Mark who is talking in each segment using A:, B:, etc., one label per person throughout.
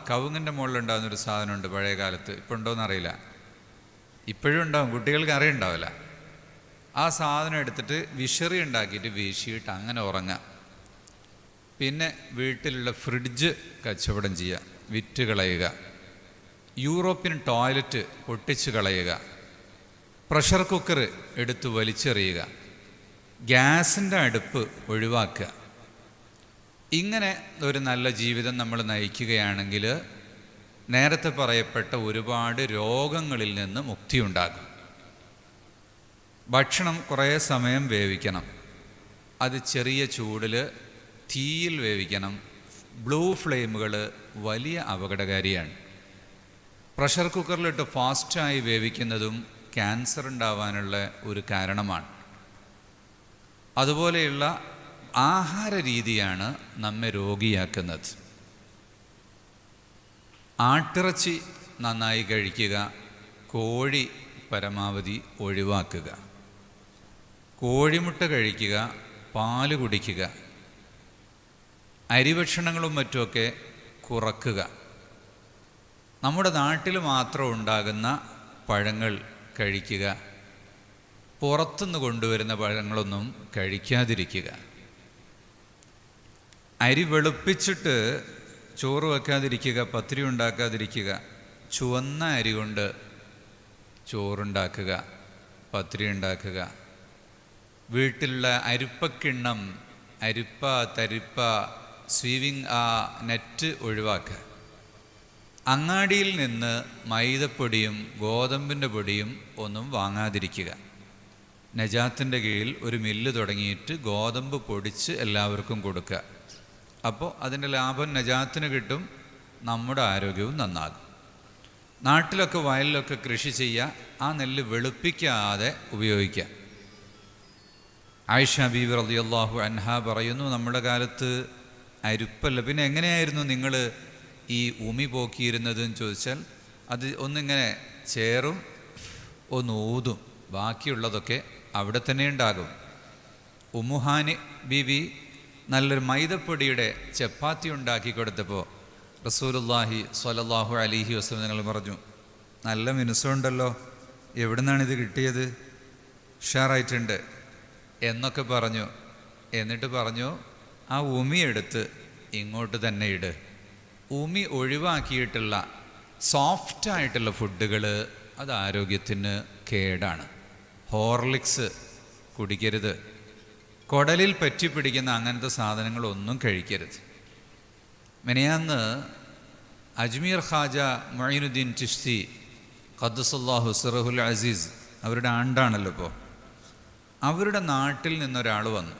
A: കവുങ്ങിൻ്റെ മുകളിലുണ്ടാകുന്നൊരു സാധനമുണ്ട് പഴയ കാലത്ത്, ഇപ്പോൾ ഉണ്ടോയെന്നറിയില്ല. ഇപ്പോഴും ഉണ്ടാവും, കുട്ടികൾക്ക് അറിയുണ്ടാവില്ല. ആ സാധനം എടുത്തിട്ട് വിശറി ഉണ്ടാക്കിയിട്ട് വീശിയിട്ട് അങ്ങനെ ഉറങ്ങാം. പിന്നെ വീട്ടിലുള്ള ഫ്രിഡ്ജ് കച്ചവടം ചെയ്യുക, വിറ്റ് കളയുക. യൂറോപ്യൻ ടോയ്ലറ്റ് പൊട്ടിച്ച് കളയുക. പ്രഷർ കുക്കർ എടുത്ത് വലിച്ചെറിയുക. ഗ്യാസിൻ്റെ അടുപ്പ് ഒഴിവാക്കുക. ഇങ്ങനെ ഒരു നല്ല ജീവിതം നമ്മൾ നയിക്കുകയാണെങ്കിൽ നേരത്തെ പറയപ്പെട്ട ഒരുപാട് രോഗങ്ങളിൽ നിന്ന് മുക്തിയുണ്ടാകും. ഭക്ഷണം കുറേ സമയം വേവിക്കണം. അത് ചെറിയ ചൂടിൽ തീയിൽ വേവിക്കണം. ബ്ലൂ ഫ്ലെയിമുകൾ വലിയ അപകടകാരിയാണ്. പ്രഷർ കുക്കറിലിട്ട് ഫാസ്റ്റായി വേവിക്കുന്നതും ക്യാൻസർ ഉണ്ടാവാനുള്ള ഒരു കാരണമാണ്. അതുപോലെയുള്ള ആഹാര രീതിയാണ് നമ്മെ രോഗിയാക്കുന്നത്. ആട്ടിറച്ചി നന്നായി കഴിക്കുക, കോഴി പരമാവധി ഒഴിവാക്കുക, കോഴിമുട്ട കഴിക്കുക, പാല് കുടിക്കുക, അരിഭക്ഷണങ്ങളും മറ്റുമൊക്കെ കുറക്കുക. നമ്മുടെ നാട്ടിൽ മാത്രം ഉണ്ടാകുന്ന പഴങ്ങൾ കഴിക്കുക. പുറത്തുനിന്ന് കൊണ്ടുവരുന്ന പഴങ്ങളൊന്നും കഴിക്കാതിരിക്കുക. അരി വെളുപ്പിച്ചിട്ട് ചോറ് വെക്കാതിരിക്കുക, പത്തിരി ഉണ്ടാക്കാതിരിക്കുക. ചുവന്ന അരി കൊണ്ട് ചോറുണ്ടാക്കുക, പത്തിരി ഉണ്ടാക്കുക. വീട്ടിലുള്ള അരിപ്പക്കിണ്ണം, അരിപ്പ, തരിപ്പ, സ്വീവിങ് നെറ്റ് ഒഴിവാക്കുക. അങ്ങാടിയിൽ നിന്ന് മൈദപ്പൊടിയും ഗോതമ്പിൻ്റെ പൊടിയും ഒന്നും വാങ്ങാതിരിക്കുക. നജാത്തിൻ്റെ കീഴിൽ ഒരു മില്ല് തുടങ്ങിയിട്ട് ഗോതമ്പ് പൊടിച്ച് എല്ലാവർക്കും കൊടുക്കുക. അപ്പോൾ അതിൻ്റെ ലാഭം നജാത്തിന് കിട്ടും, നമ്മുടെ ആരോഗ്യവും നന്നാകും. നാട്ടിലൊക്കെ വയലിലൊക്കെ കൃഷി ചെയ്യുക, ആ നെല്ല് വെളുപ്പിക്കാതെ ഉപയോഗിക്കുക. ആയിഷ ബീവി റളിയല്ലാഹു അൻഹ പറയുന്നു, നമ്മുടെ കാലത്ത് അരിപ്പല്ല, പിന്നെ എങ്ങനെയായിരുന്നു നിങ്ങൾ ഈ ഉമി പോക്കിയിരുന്നതെന്ന് ചോദിച്ചാൽ അത് ഒന്നിങ്ങനെ ചേറും ഒന്ന് ഊതും, ബാക്കിയുള്ളതൊക്കെ അവിടെ തന്നെ ഉണ്ടാകും. ഉമ്മുഹാനി ബീവി നല്ലൊരു മൈദപ്പൊടിയുടെ ചപ്പാത്തി ഉണ്ടാക്കി കൊടുത്തപ്പോൾ റസൂലുള്ളാഹി സ്വല്ലല്ലാഹു അലൈഹി വസല്ലം നിങ്ങൾ പറഞ്ഞു, നല്ല മിനുസമുണ്ടല്ലോ, എവിടെ നിന്നാണിത് കിട്ടിയത്, ഉഷാറായിട്ടുണ്ട് എന്നൊക്കെ പറഞ്ഞു. എന്നിട്ട് പറഞ്ഞു, ആ ഉമി എടുത്ത് ഇങ്ങോട്ട് തന്നെ ഇട്. ഉമി ഒഴിവാക്കിയിട്ടുള്ള സോഫ്റ്റായിട്ടുള്ള ഫുഡുകൾ അത് ആരോഗ്യത്തിന് കേടാണ്. ഹോർലിക്സ് കുടിക്കരുത്. കുടലിൽ പറ്റിപ്പിടിക്കുന്ന അങ്ങനത്തെ സാധനങ്ങളൊന്നും കഴിക്കരുത്. മെനയാന്ന് അജ്മീർ ഖാജ മൊയ്നുദ്ദീൻ ചിശ്തി ഖദ്ദസല്ലാഹു സിറഹുൽ അസീസ്, അവരുടെ ആണ്ടാണല്ലോ ഇപ്പോൾ, അവരുടെ നാട്ടിൽ നിന്നൊരാൾ വന്നു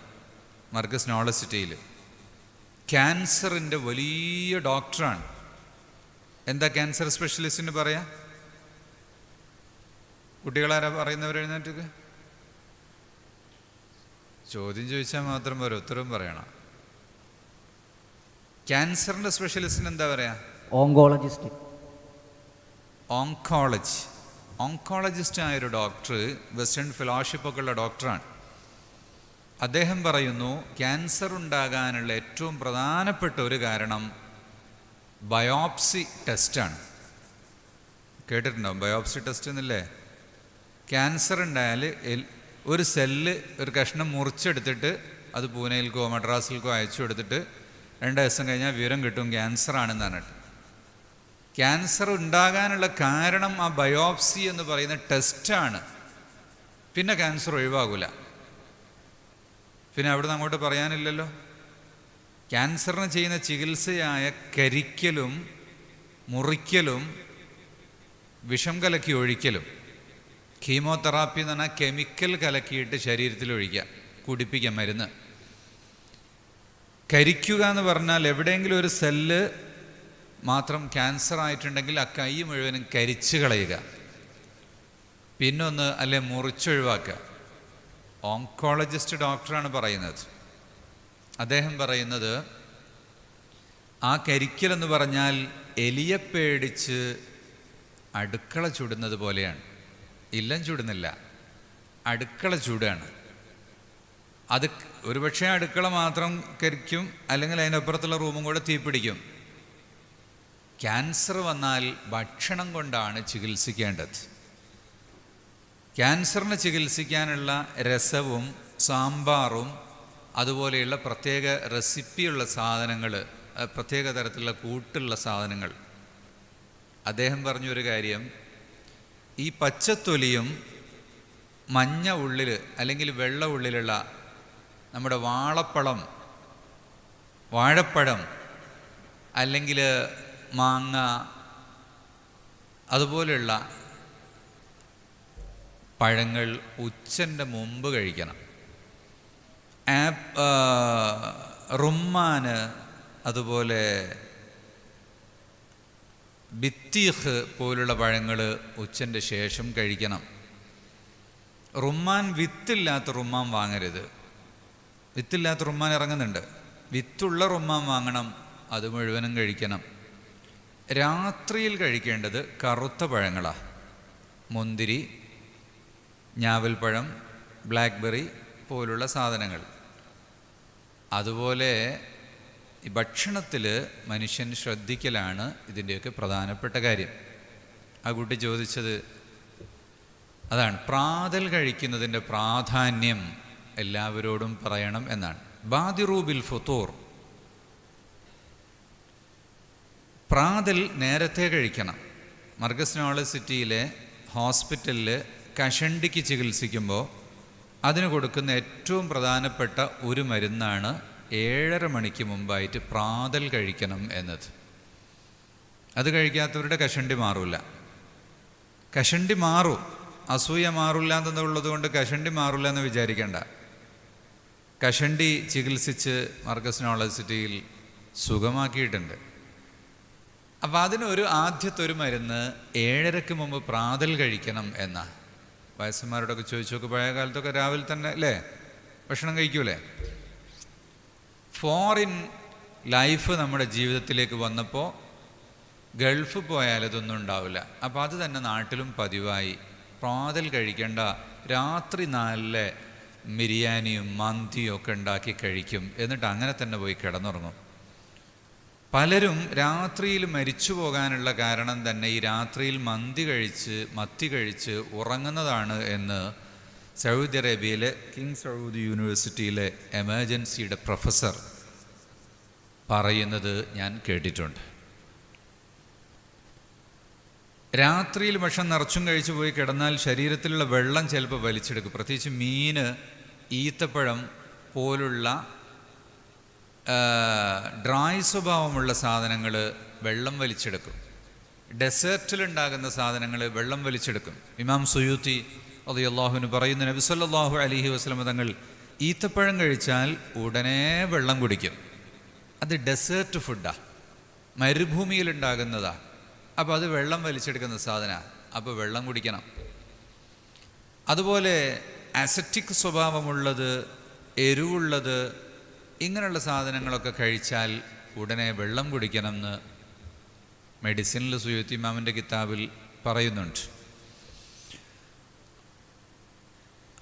A: മർക്കസ് നോളജ് സിറ്റിയിൽ. ക്യാൻസറിൻ്റെ വലിയ ഡോക്ടറാണ്. എന്താ ക്യാൻസർ സ്പെഷ്യലിസ്റ്റിന് പറയാ? കുട്ടികളാരാ പറയുന്നവരെഴുന്നേറ്റ് ചോദ്യം ചോദിച്ചാൽ മാത്രം പോരാ, ഉത്തരവും പറയണം. ക്യാൻസറിൻ്റെ സ്പെഷ്യലിസ്റ്റിന് എന്താ പറയാ?
B: ഓങ്കോളജിസ്റ്റ്.
A: ഓങ്കോളജിസ്റ്റ് ആയൊരു ഡോക്ടർ, വെസ്റ്റേൺ ഫെലോഷിപ്പൊക്കെ ഉള്ള ഡോക്ടറാണ്. അദ്ദേഹം പറയുന്നു, ക്യാൻസർ ഉണ്ടാകാനുള്ള ഏറ്റവും പ്രധാനപ്പെട്ട ഒരു കാരണം ബയോപ്സി ടെസ്റ്റാണ്. കേട്ടിട്ടുണ്ടാവും ബയോപ്സി ടെസ്റ്റ് എന്നല്ലേ? ക്യാൻസർ ഉണ്ടായാൽ ഒരു സെല്ല്, ഒരു കഷ്ണം മുറിച്ചെടുത്തിട്ട് അത് പൂനെയിൽക്കോ മദ്രാസിൽക്കോ അയച്ചു കൊടുത്തിട്ട് 2 ദിവസം കഴിഞ്ഞാൽ വിവരം കിട്ടും ക്യാൻസറാണെന്ന് പറഞ്ഞിട്ട്. ക്യാൻസർ ഉണ്ടാകാനുള്ള കാരണം ആ ബയോപ്സി എന്ന് പറയുന്ന ടെസ്റ്റാണ്. പിന്നെ ക്യാൻസർ ഒഴിവാകില്ല. പിന്നെ അവിടെ നിന്ന് അങ്ങോട്ട് പറയാനില്ലല്ലോ. ക്യാൻസറിന് ചെയ്യുന്ന ചികിത്സയായ കരിക്കലും മുറിക്കലും വിഷം കലക്കി ഒഴിക്കലും, കീമോതെറാപ്പി എന്ന് പറഞ്ഞാൽ കെമിക്കൽ കലക്കിയിട്ട് ശരീരത്തിൽ ഒഴിക്കുക, കുടിപ്പിക്കുക മരുന്ന്. കരിക്കുക എന്ന് പറഞ്ഞാൽ എവിടെയെങ്കിലും ഒരു സെല്ല് മാത്രം ക്യാൻസർ ആയിട്ടുണ്ടെങ്കിൽ ആ കൈ മുഴുവനും കരിച്ചു കളയുക. പിന്നൊന്ന് അല്ലെ മുറിച്ചൊഴിവാക്കുക. ഓങ്കോളജിസ്റ്റ് ഡോക്ടറാണ് പറയുന്നത്. അദ്ദേഹം പറയുന്നത് ആ കരിക്കലെന്ന് പറഞ്ഞാൽ എലിയെ പേടിച്ച് അടുക്കള ചുടുന്നത് പോലെയാണ്. ഇല്ലം ചുടുന്നില്ല, അടുക്കള ചൂടാണ്. അത് ഒരുപക്ഷെ അടുക്കള മാത്രം കരിക്കും, അല്ലെങ്കിൽ അതിനപ്പുറത്തുള്ള റൂമും കൂടെ തീപിടിക്കും. ക്യാൻസർ വന്നാൽ ഭക്ഷണം കൊണ്ടാണ് ചികിത്സിക്കേണ്ടത്. ക്യാൻസറിനെ ചികിത്സിക്കാനുള്ള രസവും സാമ്പാറും അതുപോലെയുള്ള പ്രത്യേക റെസിപ്പിയുള്ള സാധനങ്ങൾ, പ്രത്യേക തരത്തിലുള്ള കൂട്ടുള്ള സാധനങ്ങൾ. അദ്ദേഹം പറഞ്ഞൊരു കാര്യം, ഈ പച്ചത്തൊലിയും മഞ്ഞ ഉള്ളിൽ അല്ലെങ്കിൽ വെള്ള ഉള്ളിലുള്ള നമ്മുടെ വാഴപ്പഴം അല്ലെങ്കിൽ മാങ്ങ അതുപോലെയുള്ള പഴങ്ങൾ ഉച്ചൻ്റെ മുമ്പ് കഴിക്കണം. റുമ്മാന് അതുപോലെ ബിത്തീഖ് പോലുള്ള പഴങ്ങൾ ഉച്ചൻ്റെ ശേഷം കഴിക്കണം. റുമ്മാൻ വിത്തില്ലാത്ത റുമ്മാൻ വാങ്ങരുത്. വിത്തില്ലാത്ത റുമ്മാൻ ഇറങ്ങുന്നുണ്ട്. വിത്തുള്ള റുമ്മാൻ വാങ്ങണം, അത് മുഴുവനും കഴിക്കണം. രാത്രിയിൽ കഴിക്കേണ്ടത് കറുത്ത പഴങ്ങളാണ്. മുന്തിരി, ഞാവൽപ്പഴം, ബ്ലാക്ക്ബെറി പോലുള്ള സാധനങ്ങൾ. അതുപോലെ ഈ ഭക്ഷണത്തിൽ മനുഷ്യൻ ശ്രദ്ധിക്കലാണ് ഇതിൻ്റെയൊക്കെ പ്രധാനപ്പെട്ട കാര്യം. ആ കുട്ടി ചോദിച്ചത് അതാണ്, പ്രാതൽ കഴിക്കുന്നതിൻ്റെ പ്രാധാന്യം എല്ലാവരോടും പറയണം എന്നാണ്. ബാദിറൂ ബിൽ ഫുതൂർ, പ്രാതൽ നേരത്തെ കഴിക്കണം. മർകസ് നോളജ് സിറ്റിയിലെ ഹോസ്പിറ്റലിൽ കഷണ്ടിക്ക് ചികിത്സിക്കുമ്പോൾ അതിന് കൊടുക്കുന്ന ഏറ്റവും പ്രധാനപ്പെട്ട ഒരു മരുന്നാണ് 7:30 മണിക്ക് മുമ്പായിട്ട് പ്രാതൽ കഴിക്കണം എന്നത്. അത് കഴിക്കാത്തവരുടെ കഷണ്ടി മാറില്ല. കഷണ്ടി മാറും, അസൂയ മാറില്ല എന്നുള്ളത് കൊണ്ട് കഷണ്ടി മാറില്ല എന്ന് വിചാരിക്കേണ്ട. കഷണ്ടി ചികിത്സിച്ച് മർകസ് നോളജ് സിറ്റിയിൽ സുഖമാക്കിയിട്ടുണ്ട്. അപ്പം അതിനൊരു ആദ്യത്തെ ഒരു മരുന്ന് 7:30 മുമ്പ് പ്രാതൽ കഴിക്കണം എന്ന. വയസ്സന്മാരോടൊക്കെ ചോദിച്ചു നോക്ക്, പഴയ കാലത്തൊക്കെ രാവിലെ തന്നെ അല്ലേ ഭക്ഷണം കഴിക്കൂലേ? ഫോറിൻ ലൈഫ് നമ്മുടെ ജീവിതത്തിലേക്ക് വന്നപ്പോൾ ഗൾഫ് പോയാൽ ഇതൊന്നും ഉണ്ടാവില്ല. അപ്പോൾ അത് തന്നെ നാട്ടിലും പതിവായി. പ്രാതൽ കഴിക്കേണ്ട, രാത്രി നല്ല ബിരിയാണിയും മന്തിയും ഒക്കെ ഉണ്ടാക്കി കഴിക്കും, എന്നിട്ട് അങ്ങനെ തന്നെ പോയി കിടന്നുറങ്ങും. പലരും രാത്രിയിൽ മരിച്ചു പോകാനുള്ള കാരണം തന്നെ ഈ രാത്രിയിൽ മത്തി കഴിച്ച് ഉറങ്ങുന്നതാണ് എന്ന് സൗദി അറേബ്യയിലെ കിങ് സൗദി യൂണിവേഴ്സിറ്റിയിലെ എമർജൻസിയുടെ പ്രൊഫസർ പറയുന്നത് ഞാൻ കേട്ടിട്ടുണ്ട്. രാത്രിയിൽ ഭക്ഷണം നിറച്ചും കഴിച്ചു പോയി കിടന്നാൽ ശരീരത്തിലുള്ള വെള്ളം ചിലപ്പോൾ വലിച്ചെടുക്കും. പ്രത്യേകിച്ച് മീന്, ഈത്തപ്പഴം പോലുള്ള ഡ്രൈ സ്വഭാവമുള്ള സാധനങ്ങൾ വെള്ളം വലിച്ചെടുക്കും. ഡെസേർട്ടിലുണ്ടാകുന്ന സാധനങ്ങൾ വെള്ളം വലിച്ചെടുക്കും. ഇമാം സുയൂത്തി റളിയല്ലാഹു പറയുന്ന, നബി സല്ലല്ലാഹു അലൈഹി വസല്ലം തങ്ങൾ ഈത്തപ്പഴം കഴിച്ചാൽ ഉടനെ വെള്ളം കുടിക്കും. അത് ഡെസേർട്ട് ഫുഡാണ്, മരുഭൂമിയിലുണ്ടാകുന്നതാണ്. അപ്പോൾ അത് വെള്ളം വലിച്ചെടുക്കുന്ന സാധനമാണ്. അപ്പോൾ വെള്ളം കുടിക്കണം. അതുപോലെ അസറ്റിക് സ്വഭാവമുള്ളത്, എരിവുള്ളത്, ഇങ്ങനെയുള്ള സാധനങ്ങളൊക്കെ കഴിച്ചാൽ ഉടനെ വെള്ളം കുടിക്കണം എന്ന് മെഡിസിനിൽ സുയൂത്തി ഇമാമിൻ്റെ കിതാബിൽ പറയുന്നുണ്ട്.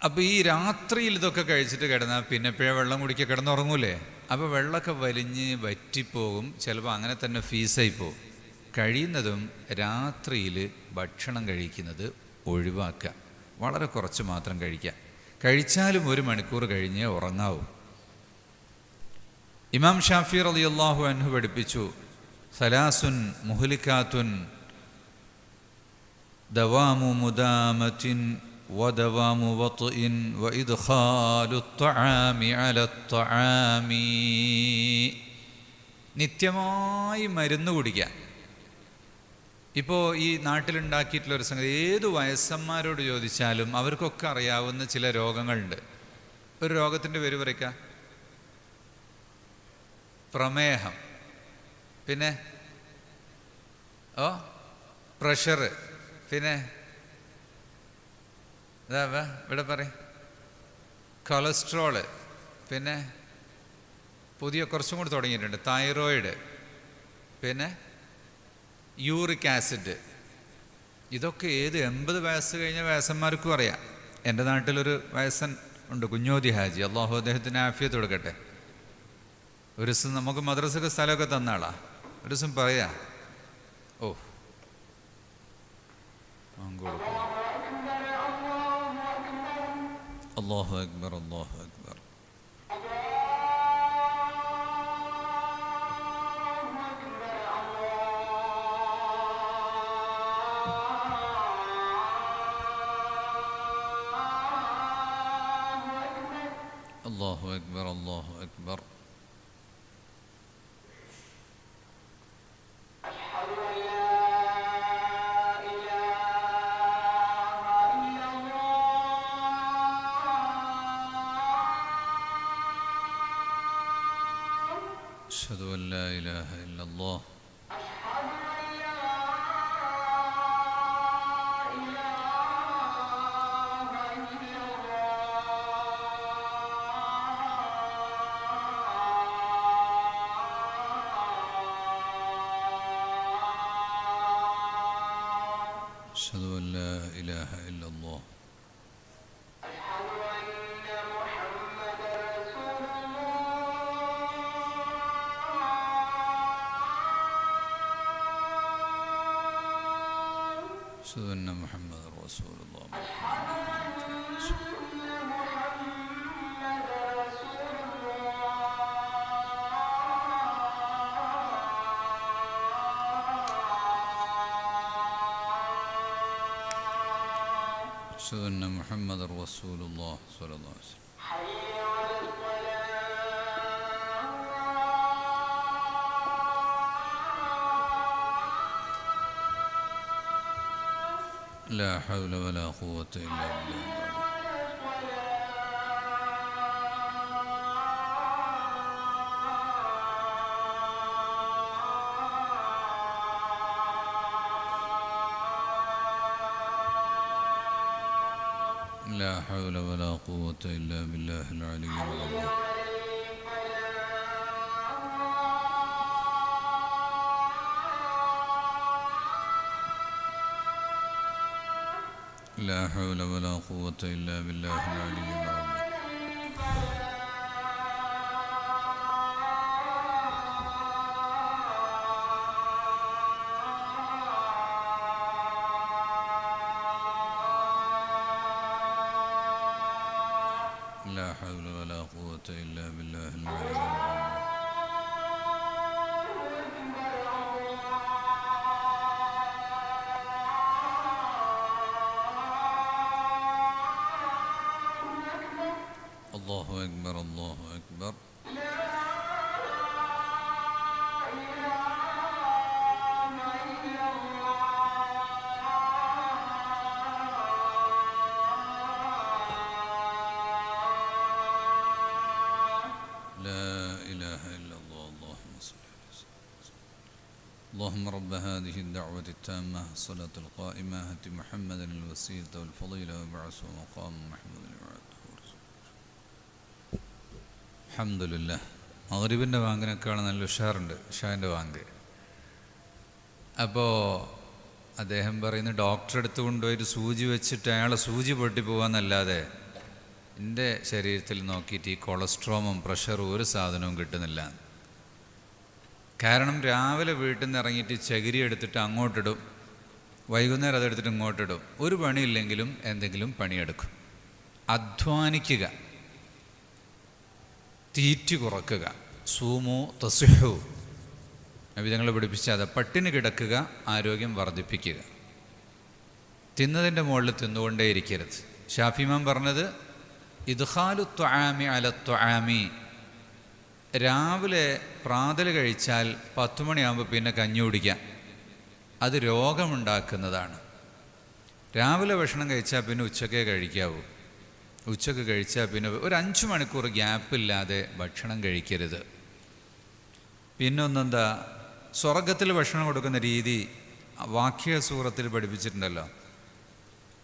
A: അപ്പോൾ ഈ രാത്രിയിൽ ഇതൊക്കെ കഴിച്ചിട്ട് കിടന്നാൽ പിന്നെ എപ്പോഴാണ് വെള്ളം കുടിക്കുക? കിടന്നുറങ്ങൂലേ? അപ്പോൾ വെള്ളമൊക്കെ വലിഞ്ഞ് വറ്റിപ്പോകും, ചിലപ്പോൾ അങ്ങനെ തന്നെ ഫീസായി പോകും. കഴിയുന്നതും രാത്രിയിൽ ഭക്ഷണം കഴിക്കുന്നത് ഒഴിവാക്കുക, വളരെ കുറച്ച് മാത്രം കഴിക്കുക. കഴിച്ചാലും 1 മണിക്കൂർ കഴിഞ്ഞേ ഉറങ്ങാവൂ. ഇമാം ഷാഫി റളിയല്ലാഹു അൻഹു പഠിപ്പിച്ചു, സലാസുൻ മുഹ്ലികാത്തുൻ ദവാമു മുദാമത്തിൻ വദവാമു വത്ഇൻ വഇദ്ഖാലു ത്വആമി അലത്ത്വആമി. നിത്യമായി മരുന്ന് കുടിക്കുക. ഇപ്പോൾ ഈ നാട്ടിലുണ്ടാക്കിയിട്ടുള്ളൊരു സംഗതി, ഏത് വയസ്സന്മാരോട് ചോദിച്ചാലും അവർക്കൊക്കെ അറിയാവുന്ന ചില രോഗങ്ങളുണ്ട്. ഒരു രോഗത്തിൻ്റെ പേര് പറയ്ക്കുക, പ്രമേഹം, പിന്നെ പ്രഷർ, പിന്നെ ഇവിടെ പറയും കൊളസ്ട്രോള്, പിന്നെ പുതിയ കുറച്ചും കൂടി തുടങ്ങിയിട്ടുണ്ട് തൈറോയിഡ്, പിന്നെ യൂറിക് ആസിഡ്. ഇതൊക്കെ ഏത് 80 വയസ്സ് കഴിഞ്ഞ വയസ്സന്മാർക്കും അറിയാം. എൻ്റെ നാട്ടിലൊരു വയസ്സൻ ഉണ്ട്, കുഞ്ഞോതി ഹാജി, അള്ളാഹു അദ്ദേഹത്തിന് ആഫിയത്ത് കൊടുക്കട്ടെ. ഒരു ദിവസം നമുക്ക് മദ്രസക്ക് സ്ഥലമൊക്കെ തന്നാളാ. ഒരു ദിവസം പറയാ, ഓ കൊടുക്കും. അല്ലാഹു അക്ബർ, അല്ലാഹു അക്ബർ. അല്ലാഹു അക്ബർ, അല്ലാഹു അക്ബർ. أشهد أن لا إله إلا الله. أشهد أن لا إله إلا الله. أشهد أن محمد رسول الله. أشهد أن محمد رسول الله صلى الله عليه وسلم. لا حول ولا قوة إلا بالله. لا حول ولا قوة إلا بالله العلي العظيم. لا حول ولا قوة إلا بالله العلي العظيم. لا حول ولا قوة إلا بالله العلي العظيم. الله أكبر، الله أكبر. اللهم رب هذه الدعوة التامة الصلاة القائمة آت محمدا الوسيلة والفضيلة وابعثه مقام محمود وعده. الحمد لله. മഗ്‌രിബിൻ്റെ വാങ്കിനേക്കാൾ നല്ല ഉഷാറുണ്ട് ഇശാൻ്റെ വാങ്ക്. അപ്പോൾ അദ്ദേഹം പറയുന്നത് ഡോക്ടറെ അടുത്ത് കൊണ്ടുപോയിട്ട് സൂചി വെച്ചിട്ട് അയാളെ സൂചി പൊട്ടിപ്പോവാന്നല്ലാതെ എൻ്റെ ശരീരത്തിൽ നോക്കിയിട്ട് ഈ കൊളസ്ട്രോമും പ്രഷറും ഒരു സാധനവും കിട്ടുന്നില്ല. കാരണം രാവിലെ വീട്ടിൽ നിന്ന് ഇറങ്ങിയിട്ട് ചകിരി എടുത്തിട്ട് അങ്ങോട്ടിടും, വൈകുന്നേരം അതെടുത്തിട്ട് ഇങ്ങോട്ടിടും. ഒരു പണിയില്ലെങ്കിലും എന്തെങ്കിലും പണിയെടുക്കും. അധ്വാനിക്കുക, തീറ്റി കുറക്കുക. സൂമു തസിഹു നബിതങ്ങൾ പഠിപ്പിച്ചത്. പട്ടിണി കിടക്കുക, ആരോഗ്യം വർദ്ധിപ്പിക്കുക. തിന്നതിൻ്റെ മുകളിൽ തിന്നുകൊണ്ടേയിരിക്കരുത്. ഷാഫിമാൻ പറഞ്ഞത് ഇദ്ഖാലു ത്വആമി അല ത്വആമി. രാവിലെ പ്രാതൽ കഴിച്ചാൽ 10 മണിയാകുമ്പോൾ പിന്നെ കഞ്ഞി കുടിക്കാം, അത് രോഗമുണ്ടാക്കുന്നതാണ്. രാവിലെ ഭക്ഷണം കഴിച്ചാൽ പിന്നെ ഉച്ചക്കേ കഴിക്കാവൂ. ഉച്ചക്ക് കഴിച്ചാൽ പിന്നെ ഒരു 5 മണിക്കൂർ ഗ്യാപ്പില്ലാതെ ഭക്ഷണം കഴിക്കരുത്. പിന്നൊന്നെന്താ, സ്വർഗത്തിൽ ഭക്ഷണം കൊടുക്കുന്ന രീതി വാക്യ സൂറത്തിൽ പഠിപ്പിച്ചിട്ടുണ്ടല്ലോ.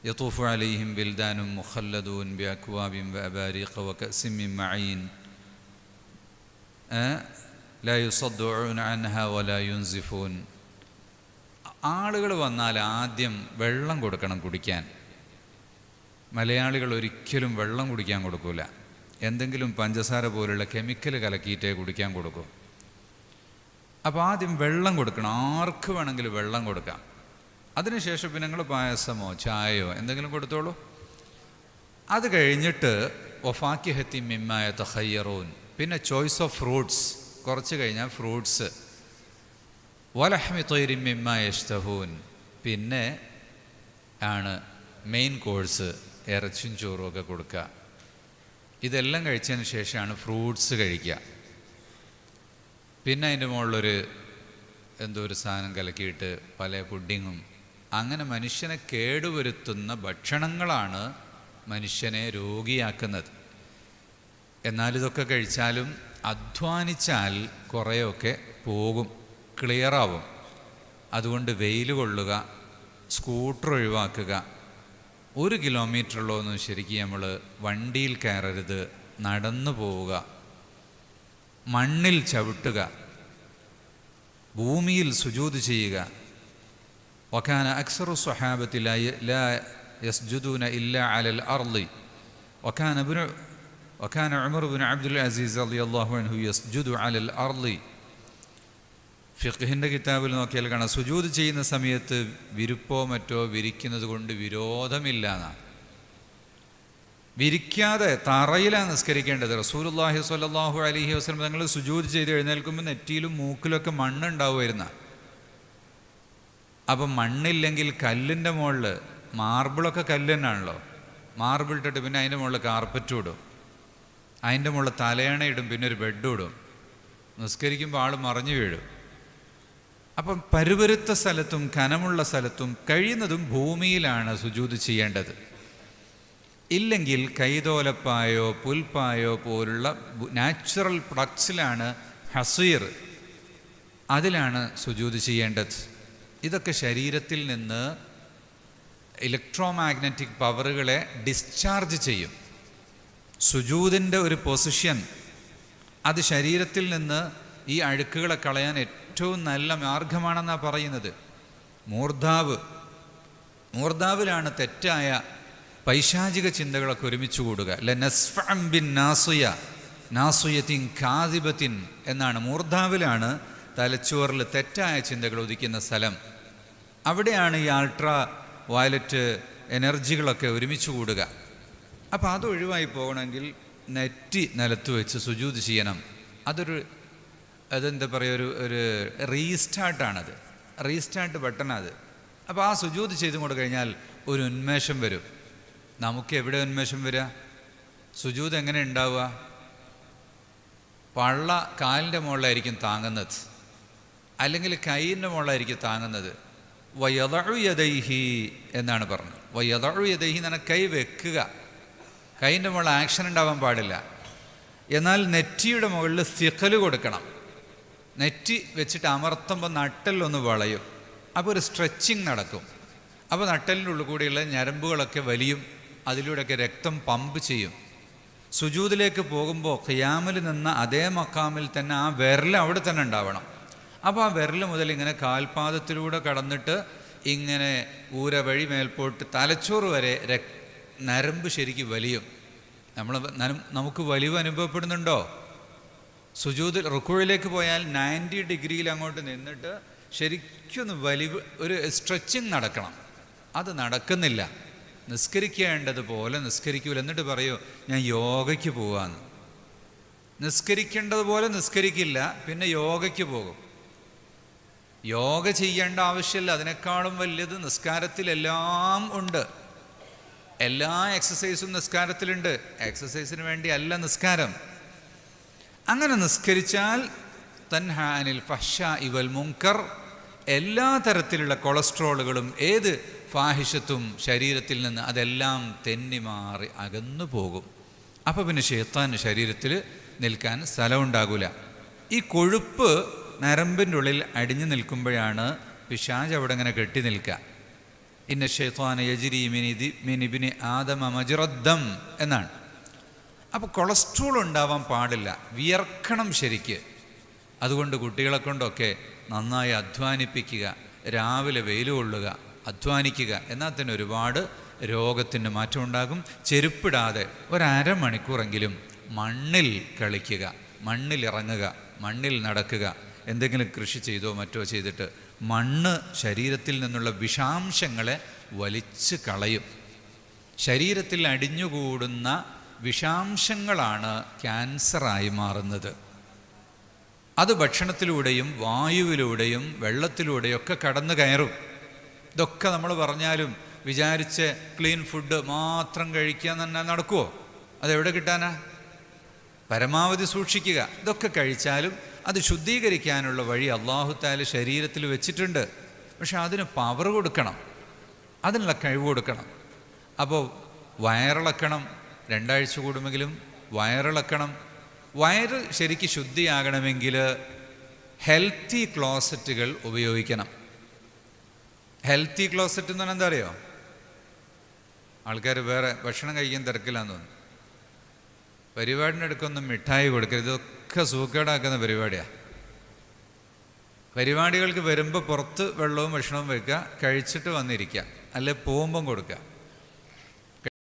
A: യതൂഫു അലൈഹിം ബിൽദാനും മുഖല്ലദൂൻ ബിഅക്വാബിൻ വഅബാരിഖ വകഅസിൻ മിൻ മഈൻ ലാ യുസദ്ദഊന അൻഹാ വലാ യുൻസിഫൂൻ. ആളുകൾ വന്നാൽ ആദ്യം വെള്ളം കൊടുക്കണം കുടിക്കാൻ. മലയാളികൾ ഒരിക്കലും വെള്ളം കുടിക്കാൻ കൊടുക്കില്ല. എന്തെങ്കിലും പഞ്ചസാര പോലുള്ള കെമിക്കൽ കലക്കിയിട്ടേ കുടിക്കാൻ കൊടുക്കും. അപ്പോൾ ആദ്യം വെള്ളം കൊടുക്കണം, ആർക്ക് വേണമെങ്കിലും വെള്ളം കൊടുക്കാം. അതിനുശേഷം പിന്നെ നിങ്ങൾ പായസമോ ചായയോ എന്തെങ്കിലും കൊടുത്തോളൂ. അത് കഴിഞ്ഞിട്ട് വഫാക്കിഹത്തി മിമ്മായ തഖയ്യറൂൻ, പിന്നെ ചോയ്സ് ഓഫ് ഫ്രൂട്ട്സ്, കുറച്ച് കഴിഞ്ഞാൽ ഫ്രൂട്ട്സ്. വലഹ്മി ത്വയ്രി മിമ്മായ യശ്തഹൂൻ, പിന്നെ ആണ് മെയിൻ കോഴ്സ്, ഇറച്ചും ചോറും ഒക്കെ കൊടുക്കുക. ഇതെല്ലാം കഴിച്ചതിന് ശേഷമാണ് ഫ്രൂട്ട്സ് കഴിക്കുക. പിന്നെ അതിൻ്റെ മുകളിലൊരു എന്തോ ഒരു സാധനം കലക്കിയിട്ട് പല പുഡിങ്ങും, അങ്ങനെ മനുഷ്യനെ കേടുവരുത്തുന്ന ഭക്ഷണങ്ങളാണ് മനുഷ്യനെ രോഗിയാക്കുന്നത്. എന്നാൽ ഇതൊക്കെ കഴിച്ചാലും അധ്വാനിച്ചാൽ കുറേയൊക്കെ പോകും, ക്ലിയറാവും. അതുകൊണ്ട് വെയിൽ കൊള്ളുക, സ്കൂട്ടർ ഒഴിവാക്കുക. 1 കിലോമീറ്ററുള്ളൊന്നും ശരിക്കും നമ്മൾ വണ്ടിയിൽ കയറരുത്, നടന്നു പോവുക, മണ്ണിൽ ചവിട്ടുക, ഭൂമിയിൽ സുജൂദ് ചെയ്യുക. വകാന അക്സറു സ്വഹാബത്തി ലാ യസ്ജുദൂന ഇല്ലാ അലൽ അർളി വകാന ഉമർ ഇബ്നു അബ്ദുൽ അസീസ് റളിയല്ലാഹു അൻഹു യസ്ജുദു അലൽ അർളി. ഫിഖ്ഹിൻ്റെ കിതാബിൽ നോക്കിയാൽ കാണാം, സുജൂദ് ചെയ്യുന്ന സമയത്ത് വിരിപ്പോ മറ്റോ വിരിക്കുന്നത് കൊണ്ട് വിരോധമില്ല എന്നാണ്. വിരിക്കാതെ തറയിലാണ് നിസ്കരിക്കേണ്ടത്. റസൂലുള്ളാഹി സ്വല്ലല്ലാഹു അലൈഹി വസല്ലം തങ്ങൾ സുജൂദ് ചെയ്ത് എഴുന്നേൽക്കുമ്പോൾ നെറ്റിയിലും മൂക്കിലൊക്കെ മണ്ണുണ്ടാവുമായിരുന്ന. അപ്പം മണ്ണില്ലെങ്കിൽ കല്ലിൻ്റെ മുകളിൽ, മാർബിളൊക്കെ കല്ല് തന്നെയാണല്ലോ, മാർബിൾ ഇട്ടിട്ട് പിന്നെ അതിൻ്റെ മുകളിൽ കാർപ്പറ്റും ഇടും, അതിൻ്റെ മുകളിൽ തലയണ ഇടും, പിന്നെ ഒരു ബെഡും ഇടും. നിസ്കരിക്കുമ്പോൾ ആൾ മറിഞ്ഞു വീഴും. അപ്പം പരുപരുത്ത സ്ഥലത്തും കനമുള്ള സ്ഥലത്തും കഴിയുന്നതും ഭൂമിയിലാണ് സുജൂദ് ചെയ്യേണ്ടത്. ഇല്ലെങ്കിൽ കൈതോലപ്പായോ പുൽപ്പായോ പോലുള്ള നാച്ചുറൽ പ്രൊഡക്ട്സിലാണ്, ഹസീർ, അതിലാണ് സുജൂദ് ചെയ്യേണ്ടത്. ഇതൊക്കെ ശരീരത്തിൽ നിന്ന് ഇലക്ട്രോമാഗ്നറ്റിക് പവറുകളെ ഡിസ്ചാർജ് ചെയ്യും. സുജൂദിൻ്റെ ഒരു പൊസിഷൻ, അത് ശരീരത്തിൽ നിന്ന് ഈ അഴുക്കുകളെ കളയാൻ ഏറ്റവും നല്ല മാർഗമാണെന്നാണ് പറയുന്നത്. മൂർധാവിലാണ് തെറ്റായ പൈശാചിക ചിന്തകളൊക്കെ ഒരുമിച്ച് കൂടുക. ലനസ്ഫഅം ബിൻ നാസുയത്തിൻ കാദിബത്തിൻ എന്നാണ്. മൂർധാവിലാണ് തലച്ചോറിൽ തെറ്റായ ചിന്തകൾ ഉദിക്കുന്ന സ്ഥലം. അവിടെയാണ് ഈ അൾട്രാ വയലറ്റ് എനർജികളൊക്കെ ഒരുമിച്ച് കൂടുക. അപ്പോൾ അത് ഒഴിവായി പോകണമെങ്കിൽ നെറ്റി നിലത്ത് വെച്ച് സുജൂദ് ചെയ്യണം. അതെന്താ പറയുക, ഒരു റീസ്റ്റാർട്ടാണത്, റീസ്റ്റാർട്ട് ബട്ടണത്. അപ്പോൾ ആ സുജൂദ് ചെയ്തും കൊണ്ട് കഴിഞ്ഞാൽ ഒരു ഉന്മേഷം വരും. നമുക്ക് എവിടെ ഉന്മേഷം വരിക? സുജൂദ് എങ്ങനെ ഉണ്ടാവുക? പള്ള കാലിൻ്റെ മുകളിലായിരിക്കും താങ്ങുന്നത്, അല്ലെങ്കിൽ കൈയിൻ്റെ മുകളിലായിരിക്കും താങ്ങുന്നത്. വയദഉ യദൈഹി എന്നാണ് പറഞ്ഞത്. വയദഉ യദൈഹി എന്ന് പറഞ്ഞാൽ കൈ വെക്കുക, കൈയിൻ്റെ മുകളിൽ ആക്ഷൻ ഉണ്ടാവാൻ പാടില്ല. എന്നാൽ നെറ്റിയുടെ മുകളിൽ സിഖല് കൊടുക്കണം. നെറ്റി വെച്ചിട്ട് അമർത്തുമ്പോൾ നട്ടെല്ലൊന്ന് വളയും, അപ്പോൾ ഒരു സ്ട്രെച്ചിങ് നടക്കും. അപ്പോൾ നട്ടെല്ലിൻ്റെ ഉള്ളിൽ കൂടിയുള്ള ഞരമ്പുകളൊക്കെ വലിയും, അതിലൂടെയൊക്കെ രക്തം പമ്പ് ചെയ്യും. സുജൂദിലേക്ക് പോകുമ്പോൾ ഖിയാമിൽ നിന്ന അതേ മക്കാമിൽ തന്നെ ആ വിരൽ അവിടെ തന്നെ ഉണ്ടാവണം. അപ്പോൾ ആ വിരൽ മുതൽ ഇങ്ങനെ കാൽപാദത്തിലൂടെ കടന്നിട്ട് ഇങ്ങനെ ഊര വഴി മേൽപോട്ട് തലച്ചോറ് വരെ നരമ്പ് ശരിക്കും വലിയും. നമുക്ക് വലിവ് അനുഭവപ്പെടുന്നുണ്ടോ? സുജൂദിൽ റുക്കുവിലേക്ക് പോയാൽ 90 ഡിഗ്രിയിൽ അങ്ങോട്ട് നിന്നിട്ട് ശരിക്കൊന്ന് വലിവ്, ഒരു സ്ട്രെച്ചിങ് നടക്കണം. അത് നടക്കുന്നില്ല. നിസ്കരിക്കേണ്ടതുപോലെ നിസ്കരിക്കൂല. എന്നിട്ട് പറയൂ ഞാൻ യോഗയ്ക്ക് പോവാന്ന്. നിസ്കരിക്കേണ്ടതുപോലെ നിസ്കരിക്കില്ല, പിന്നെ യോഗയ്ക്ക് പോകും. യോഗ ചെയ്യേണ്ട ആവശ്യമില്ല. അതിനേക്കാളും വലിയത് നിസ്കാരത്തിലെല്ലാം ഉണ്ട്. എല്ലാ എക്സസൈസും നിസ്കാരത്തിലുണ്ട്. എക്സസൈസിന് വേണ്ടി അല്ല നിസ്കാരം. അങ്ങനെ നിസ്കരിച്ചാൽ തൻഹാ അനിൽ ഫഹ്ശാഇ വൽ മുൻകർ, എല്ലാ തരത്തിലുള്ള കൊളസ്ട്രോളുകളും ഏത് ഫാഹിഷത്തും ശരീരത്തിൽ നിന്ന് അതെല്ലാം തെന്നിമാറി അകന്നു പോകും. അപ്പോൾ പിന്നെ ശൈത്താൻ ശരീരത്തിൽ നിൽക്കാൻ സ്ഥലമുണ്ടാകില്ല. ഈ കൊഴുപ്പ് നരമ്പിൻ്റെ ഉള്ളിൽ അടിഞ്ഞു നിൽക്കുമ്പോഴാണ് പിശാച് അവിടെ ഇങ്ങനെ കെട്ടി നിൽക്കുക. ഇന്ന ശൈത്താന യജ്രി മിൻ ഇബ്നി ആദമ മജ്റദ്ദം എന്നാണ്. അപ്പോൾ കൊളസ്ട്രോൾ ഉണ്ടാവാൻ പാടില്ല, വിയർക്കണം ശരിക്ക്. അതുകൊണ്ട് കുട്ടികളെ കൊണ്ടൊക്കെ നന്നായി അധ്വാനിപ്പിക്കുക, രാവിലെ വെയിൽ കൊള്ളുക, അധ്വാനിക്കുക. എന്നാൽ തന്നെ ഒരുപാട് രോഗത്തിന് മാറ്റം ഉണ്ടാകും. ചെരുപ്പിടാതെ 1.5 മണിക്കൂറെങ്കിലും മണ്ണിൽ കളിക്കുക, മണ്ണിൽ ഇറങ്ങുക, മണ്ണിൽ നടക്കുക. എന്തെങ്കിലും കൃഷി ചെയ്തോ മറ്റോ ചെയ്തിട്ട് മണ്ണ് ശരീരത്തിൽ നിന്നുള്ള വിഷാംശങ്ങളെ വലിച്ചു കളയും. ശരീരത്തിൽ അടിഞ്ഞുകൂടുന്ന വിഷാംശങ്ങളാണ് ക്യാൻസറായി മാറുന്നത്. അത് ഭക്ഷണത്തിലൂടെയും വായുവിലൂടെയും വെള്ളത്തിലൂടെയൊക്കെ കടന്നു കയറും. ഇതൊക്കെ നമ്മൾ പറഞ്ഞാലും വിചാരിച്ച് ക്ലീൻ ഫുഡ് മാത്രം കഴിക്കുക എന്ന് പറഞ്ഞാൽ നടക്കുമോ? അതെവിടെ കിട്ടാനാ? പരമാവധി സൂക്ഷിക്കുക. ഇതൊക്കെ കഴിച്ചാലും അത് ശുദ്ധീകരിക്കാനുള്ള വഴി അല്ലാഹു തആല ശരീരത്തിൽ വെച്ചിട്ടുണ്ട്. പക്ഷെ അതിന് പവർ കൊടുക്കണം, അതിനുള്ള കഴിവ് കൊടുക്കണം. അപ്പോൾ വയറിളക്കണം, 2 ആഴ്ച കൂടുമെങ്കിലും വയറിളക്കണം. വയറ് ശരിക്ക് ശുദ്ധിയാകണമെങ്കിൽ ഹെൽത്തി ക്ലോസറ്റുകൾ ഉപയോഗിക്കണം. ഹെൽത്തി ക്ലോസറ്റ് എന്ന് പറഞ്ഞാൽ എന്താ അറിയോ? ആൾക്കാർ വേറെ ഭക്ഷണം കഴിക്കാൻ തിരക്കില്ലാന്ന് തോന്നുന്നു. പരിപാടിനിടയ്ക്കൊന്നും മിഠായി കൊടുക്കരുത്. ഇതൊക്കെ സൂക്കേടാക്കുന്ന പരിപാടിയാണ്. പരിപാടികൾക്ക് വരുമ്പോൾ പുറത്ത് വെള്ളവും ഭക്ഷണവും വയ്ക്കുക, കഴിച്ചിട്ട് വന്നിരിക്കുക, അല്ലെ പോകുമ്പം കൊടുക്കുക.